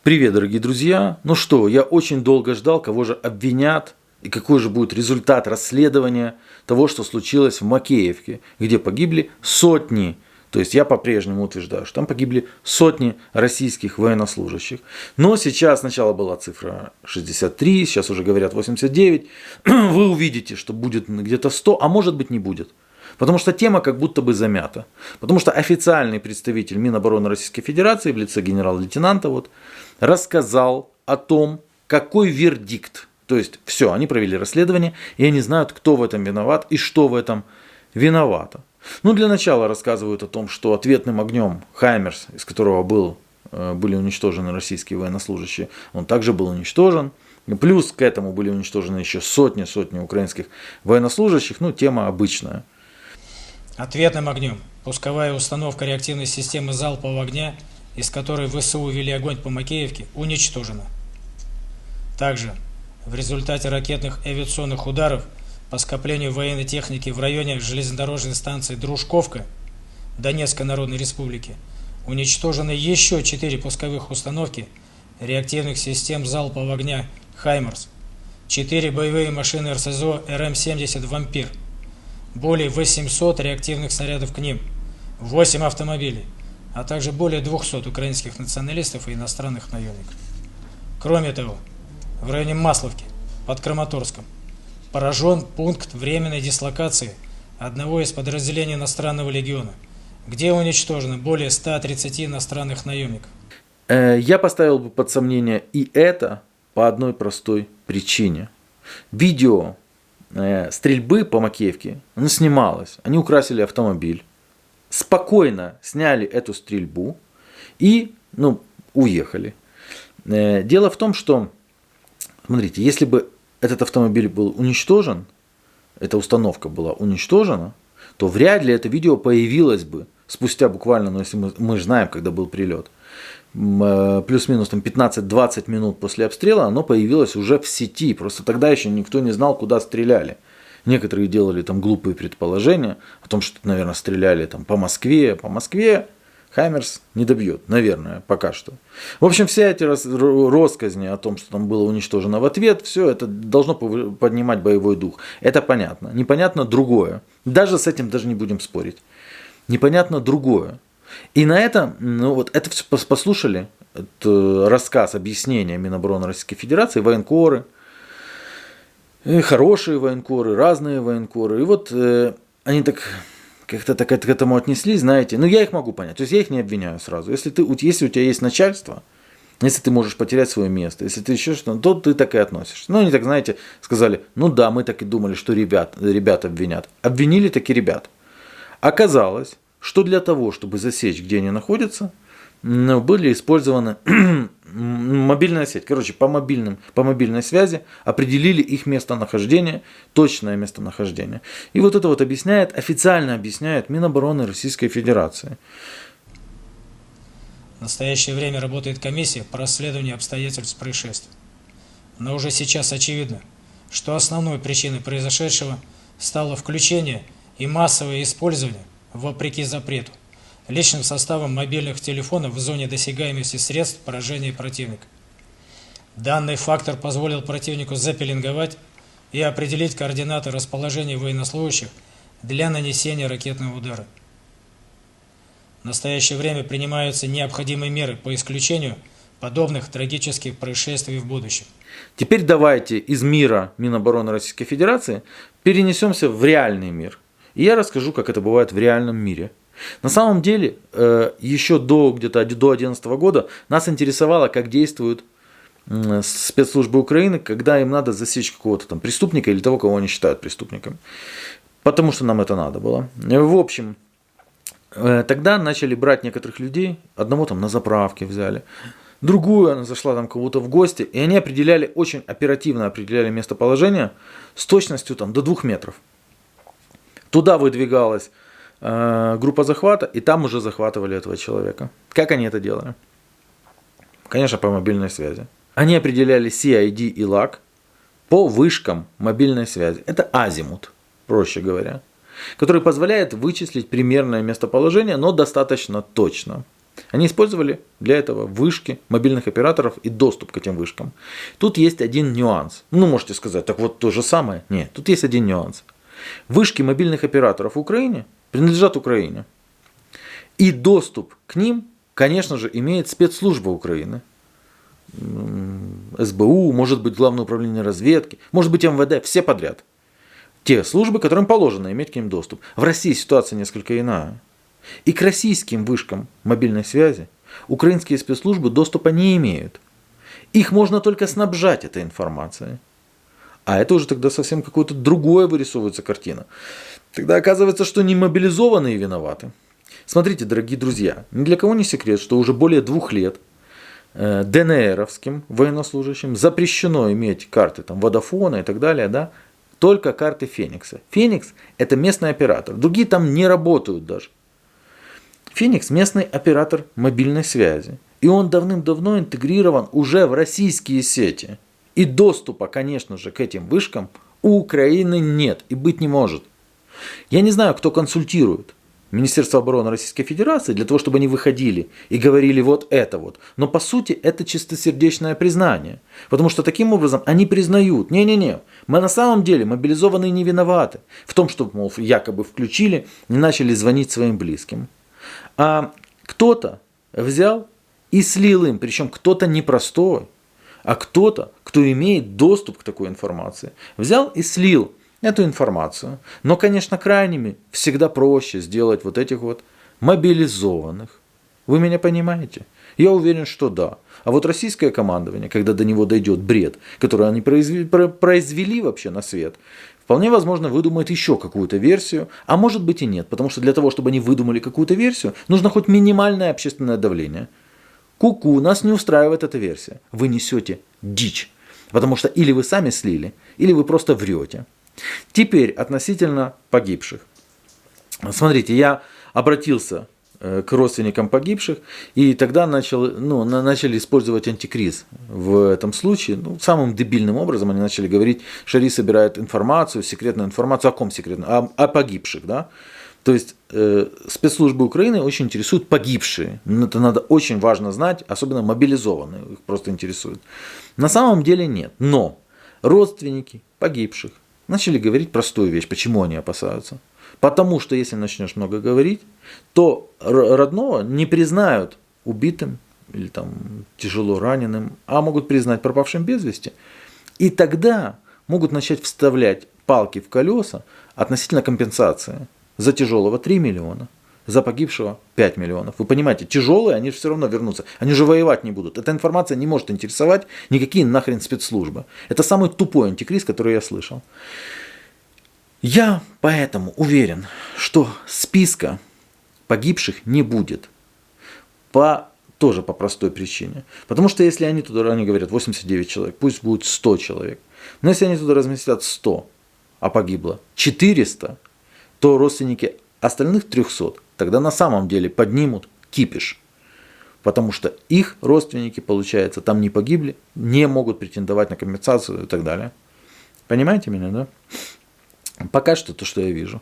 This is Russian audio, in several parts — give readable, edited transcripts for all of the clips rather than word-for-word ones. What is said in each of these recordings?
Привет, дорогие друзья! Ну что, я очень долго ждал, кого же обвинят и какой же будет результат расследования того, что случилось в Макеевке, где погибли сотни, то есть я по-прежнему утверждаю, что там погибли сотни российских военнослужащих. Но сейчас сначала была цифра 63, сейчас уже говорят 89. Вы увидите, что будет где-то 100, а может быть не будет. Потому что тема как будто бы замята. Потому что официальный представитель Минобороны Российской Федерации в лице генерал-лейтенанта рассказал о том, какой вердикт. То есть все, они провели расследование, и они знают, кто в этом виноват и что в этом виновато. Ну, для начала рассказывают о том, что ответным огнем «Хаймерс», из которого были уничтожены российские военнослужащие, он также был уничтожен. Плюс к этому были уничтожены еще сотни украинских военнослужащих. Ну, тема обычная. Ответным огнем пусковая установка реактивной системы залпового огня, из которой ВСУ вели огонь по Макеевке, уничтожена. Также в результате ракетных и авиационных ударов по скоплению военной техники в районе железнодорожной станции Дружковка Донецкой Народной Республики уничтожены еще 4 пусковых установки реактивных систем залпового огня «Хаймерс», 4 боевые машины РСЗО РМ-70 «Вампир», более 800 реактивных снарядов к ним, 8 автомобилей, а также более 200 украинских националистов и иностранных наемников. Кроме того, в районе Масловки, под Краматорском, поражен пункт временной дислокации одного из подразделений иностранного легиона, где уничтожено более 130 иностранных наемников. Я поставил бы под сомнение и это по одной простой причине. Видео стрельбы по Макеевке снималось. Они украсили автомобиль, спокойно сняли эту стрельбу и уехали. Дело в том, что, смотрите, если бы этот автомобиль был уничтожен, эта установка была уничтожена, то вряд ли это видео появилось бы спустя буквально, если мы знаем, когда был прилет, плюс-минус 15-20 минут после обстрела, оно появилось уже в сети. Просто тогда еще никто не знал, куда стреляли. Некоторые делали там глупые предположения о том, что, наверное, стреляли там по Москве. По Москве «Хаймерс» не добьет, наверное, пока что. В общем, все эти россказни о том, что там было уничтожено в ответ, все это должно поднимать боевой дух. Это понятно. Непонятно другое. Даже с этим даже не будем спорить. Непонятно другое. И на это, это все послушали, это рассказ, объяснение Минобороны Российской Федерации, военкоры, хорошие военкоры, разные военкоры. И они так как-то так к этому отнеслись, знаете. Я их могу понять, то есть я их не обвиняю сразу. Если у тебя есть начальство, если ты можешь потерять свое место, если ты еще что-то, то ты так и относишься. Они так, знаете, сказали, да, мы так и думали, что ребят обвинят. Обвинили таки ребят. Оказалось, что для того, чтобы засечь, где они находятся, были использованы мобильная сеть. По мобильной связи определили их местонахождение, точное местонахождение. И это официально объясняет Минобороны Российской Федерации. В настоящее время работает комиссия по расследованию обстоятельств происшествия. Но уже сейчас очевидно, что основной причиной произошедшего стало включение и массовое использование, вопреки запрету, личным составом мобильных телефонов в зоне досягаемости средств поражения противника. Данный фактор позволил противнику запеленговать и определить координаты расположения военнослужащих для нанесения ракетного удара. В настоящее время принимаются необходимые меры по исключению подобных трагических происшествий в будущем. Теперь давайте из мира Минобороны Российской Федерации перенесемся в реальный мир. И я расскажу, как это бывает в реальном мире. На самом деле, еще где-то до 2011 года нас интересовало, как действуют спецслужбы Украины, когда им надо засечь какого-то там преступника или того, кого они считают преступником. Потому что нам это надо было. В общем, тогда начали брать некоторых людей, одного там на заправке взяли, другую, она зашла там кого-то в гости, и они очень оперативно определяли местоположение с точностью до 2 метров. Туда выдвигалась группа захвата, и там уже захватывали этого человека. Как они это делали? Конечно, по мобильной связи. Они определяли CID и LAC по вышкам мобильной связи. Это азимут, проще говоря, который позволяет вычислить примерное местоположение, но достаточно точно. Они использовали для этого вышки мобильных операторов и доступ к этим вышкам. Тут есть один нюанс. Ну, можете сказать, так вот то же самое. Нет, тут есть один нюанс. Вышки мобильных операторов в Украине принадлежат Украине. И доступ к ним, конечно же, имеет спецслужба Украины. СБУ, может быть, Главное управление разведки, может быть, МВД, все подряд. Те службы, которым положено иметь к ним доступ. В России ситуация несколько иная. И к российским вышкам мобильной связи украинские спецслужбы доступа не имеют. Их можно только снабжать этой информацией. А это уже тогда совсем какое-то другое вырисовывается картина. Тогда оказывается, что не мобилизованные виноваты. Смотрите, дорогие друзья, ни для кого не секрет, что уже более 2 лет ДНРовским военнослужащим запрещено иметь карты там, Водафона и так далее, да, только карты Феникса. Феникс – это местный оператор, другие там не работают даже. Феникс – местный оператор мобильной связи. И он давным-давно интегрирован уже в российские сети. И доступа, конечно же, к этим вышкам у Украины нет и быть не может. Я не знаю, кто консультирует Министерство обороны Российской Федерации для того, чтобы они выходили и говорили вот это вот. Но по сути это чистосердечное признание. Потому что таким образом они признают, не-не-не, мы на самом деле мобилизованные не виноваты в том, что, мол, якобы включили и начали звонить своим близким. А кто-то взял и слил им, причем кто-то непростой, а кто-то, кто имеет доступ к такой информации, взял и слил эту информацию. Но, конечно, крайними всегда проще сделать вот этих вот мобилизованных. Вы меня понимаете? Я уверен, что да. А вот российское командование, когда до него дойдет бред, который они произвели вообще на свет, вполне возможно выдумает еще какую-то версию, а может быть и нет. Потому что для того, чтобы они выдумали какую-то версию, нужно хоть минимальное общественное давление. Ку-ку, нас не устраивает эта версия. Вы несете дичь. Потому что или вы сами слили, или вы просто врете. Теперь относительно погибших. Смотрите, я обратился к родственникам погибших, и тогда начали использовать антикриз в этом случае. Самым дебильным образом они начали говорить, Шари собирает информацию, секретную информацию. О ком секретную? О погибших. Да? То есть спецслужбы Украины очень интересуют погибшие. Это надо очень важно знать, особенно мобилизованные, их просто интересует. На самом деле нет. Но родственники погибших начали говорить простую вещь. Почему они опасаются? Потому что если начнешь много говорить, то родного не признают убитым или там тяжело раненым, а могут признать пропавшим без вести. И тогда могут начать вставлять палки в колеса относительно компенсации. За тяжелого 3 миллиона, за погибшего 5 миллионов. Вы понимаете, тяжелые, они же все равно вернутся. Они же воевать не будут. Эта информация не может интересовать никакие нахрен спецслужбы. Это самый тупой антикриз, который я слышал. Я поэтому уверен, что списка погибших не будет. Тоже по простой причине. Потому что если они говорят 89 человек, пусть будет 100 человек. Но если они туда разместят 100, а погибло 400, то родственники остальных 300 тогда на самом деле поднимут кипиш. Потому что их родственники, получается, там не погибли, не могут претендовать на компенсацию и так далее. Понимаете меня, да? Пока что то, что я вижу,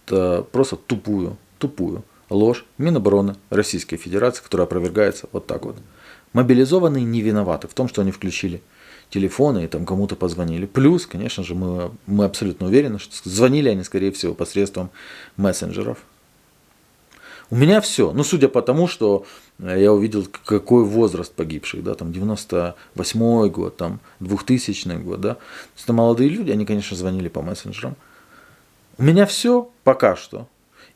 это просто тупую ложь Минобороны Российской Федерации, которая опровергается вот так вот. Мобилизованные не виноваты в том, что они включили телефоны и там кому-то позвонили. Плюс, конечно же, мы абсолютно уверены, что звонили они, скорее всего, посредством мессенджеров. У меня все. Судя по тому, что я увидел, какой возраст погибших, да, там 98-й год, там 2000 год, да. То есть это молодые люди, они, конечно, звонили по мессенджерам. У меня все пока что.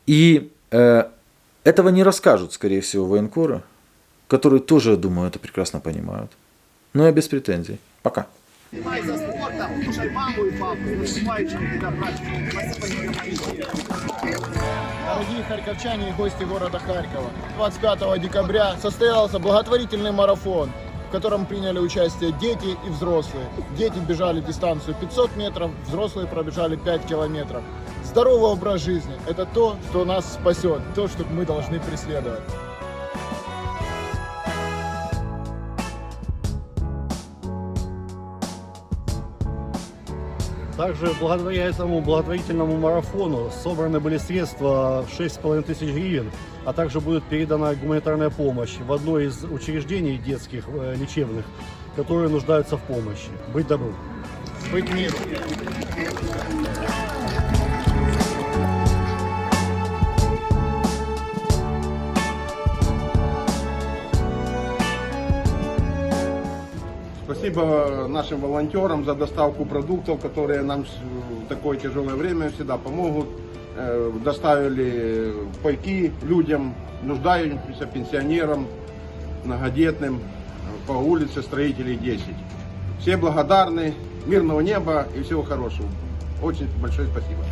И этого не расскажут, скорее всего, военкоры, которые тоже, я думаю, это прекрасно понимают. Но я без претензий. Пока. Снимай за спортом, слушай маму и папу, нажимай, что тебя братья. Дорогие харьковчане и гости города Харькова, 25 декабря состоялся благотворительный марафон, в котором приняли участие дети и взрослые. Дети бежали дистанцию 500 метров, взрослые пробежали 5 километров. Здоровый образ жизни – это то, что нас спасет, то, что мы должны преследовать. Также благодаря этому благотворительному марафону собраны были средства в 6,5 тысяч гривен, а также будет передана гуманитарная помощь в одно из учреждений детских лечебных, которые нуждаются в помощи. Быть добру. Быть миру. Спасибо нашим волонтерам за доставку продуктов, которые нам в такое тяжелое время всегда помогут. Доставили пайки людям, нуждающимся, пенсионерам, многодетным по улице Строителей 10. Все благодарны, мирного неба и всего хорошего. Очень большое спасибо.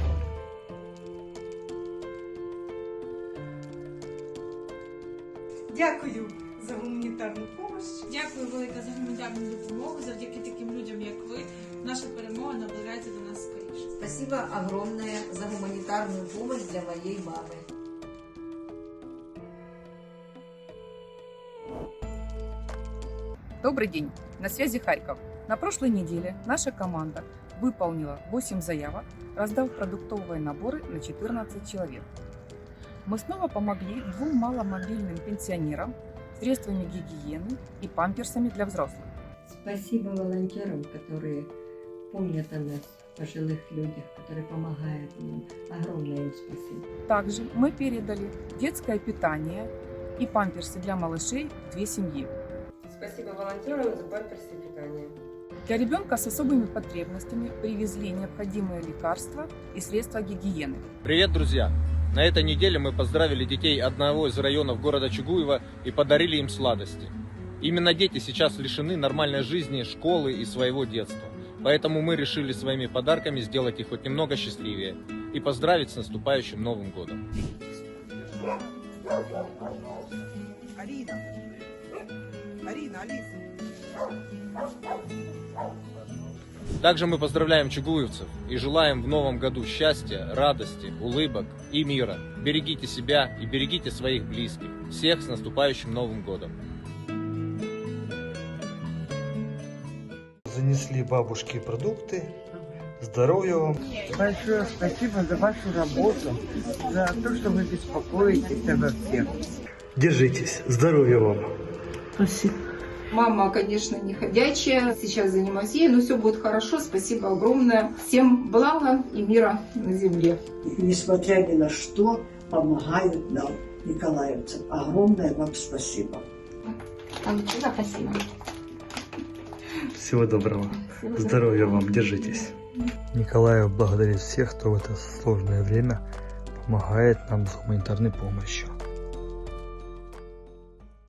Дякую за гуманітарну допомогу. Дякую велике за гуманітарну допомогу. Завдяки таким людям, як ви, наша перемога наближається до нас скоріше. Спасибо огромное за гуманитарную помощь для моей мамы. Добрый день, на связи Харьков. На прошлой неделе наша команда выполнила 8 заявок, раздав продуктовые наборы на 14 человек. Мы снова помогли 2 маломобильным пенсионерам средствами гигиены и памперсами для взрослых. Спасибо волонтерам, которые помнят о нас, пожилых людях, которые помогают нам. Огромное им спасибо. Также мы передали детское питание и памперсы для малышей в 2 семьи. Спасибо волонтерам за памперсы и питание. Для ребенка с особыми потребностями привезли необходимые лекарства и средства гигиены. Привет, друзья! На этой неделе мы поздравили детей одного из районов города Чугуева и подарили им сладости. Именно дети сейчас лишены нормальной жизни, школы и своего детства. Поэтому мы решили своими подарками сделать их хоть немного счастливее и поздравить с наступающим Новым годом. Алиса. Также мы поздравляем чугуевцев и желаем в новом году счастья, радости, улыбок и мира. Берегите себя и берегите своих близких. Всех с наступающим Новым годом! Занесли бабушке продукты. Здоровья вам! Большое спасибо за вашу работу, за то, что вы беспокоитесь обо всех. Держитесь. Здоровья вам! Спасибо. Мама, конечно, не ходячая, сейчас занимаюсь ей, но все будет хорошо. Спасибо огромное. Всем блага и мира на земле. Несмотря ни на что, помогают нам николаевцам. Огромное вам спасибо. Спасибо. Всего доброго. Здоровья вам. Держитесь. Николаев благодарит всех, кто в это сложное время помогает нам с гуманитарной помощью.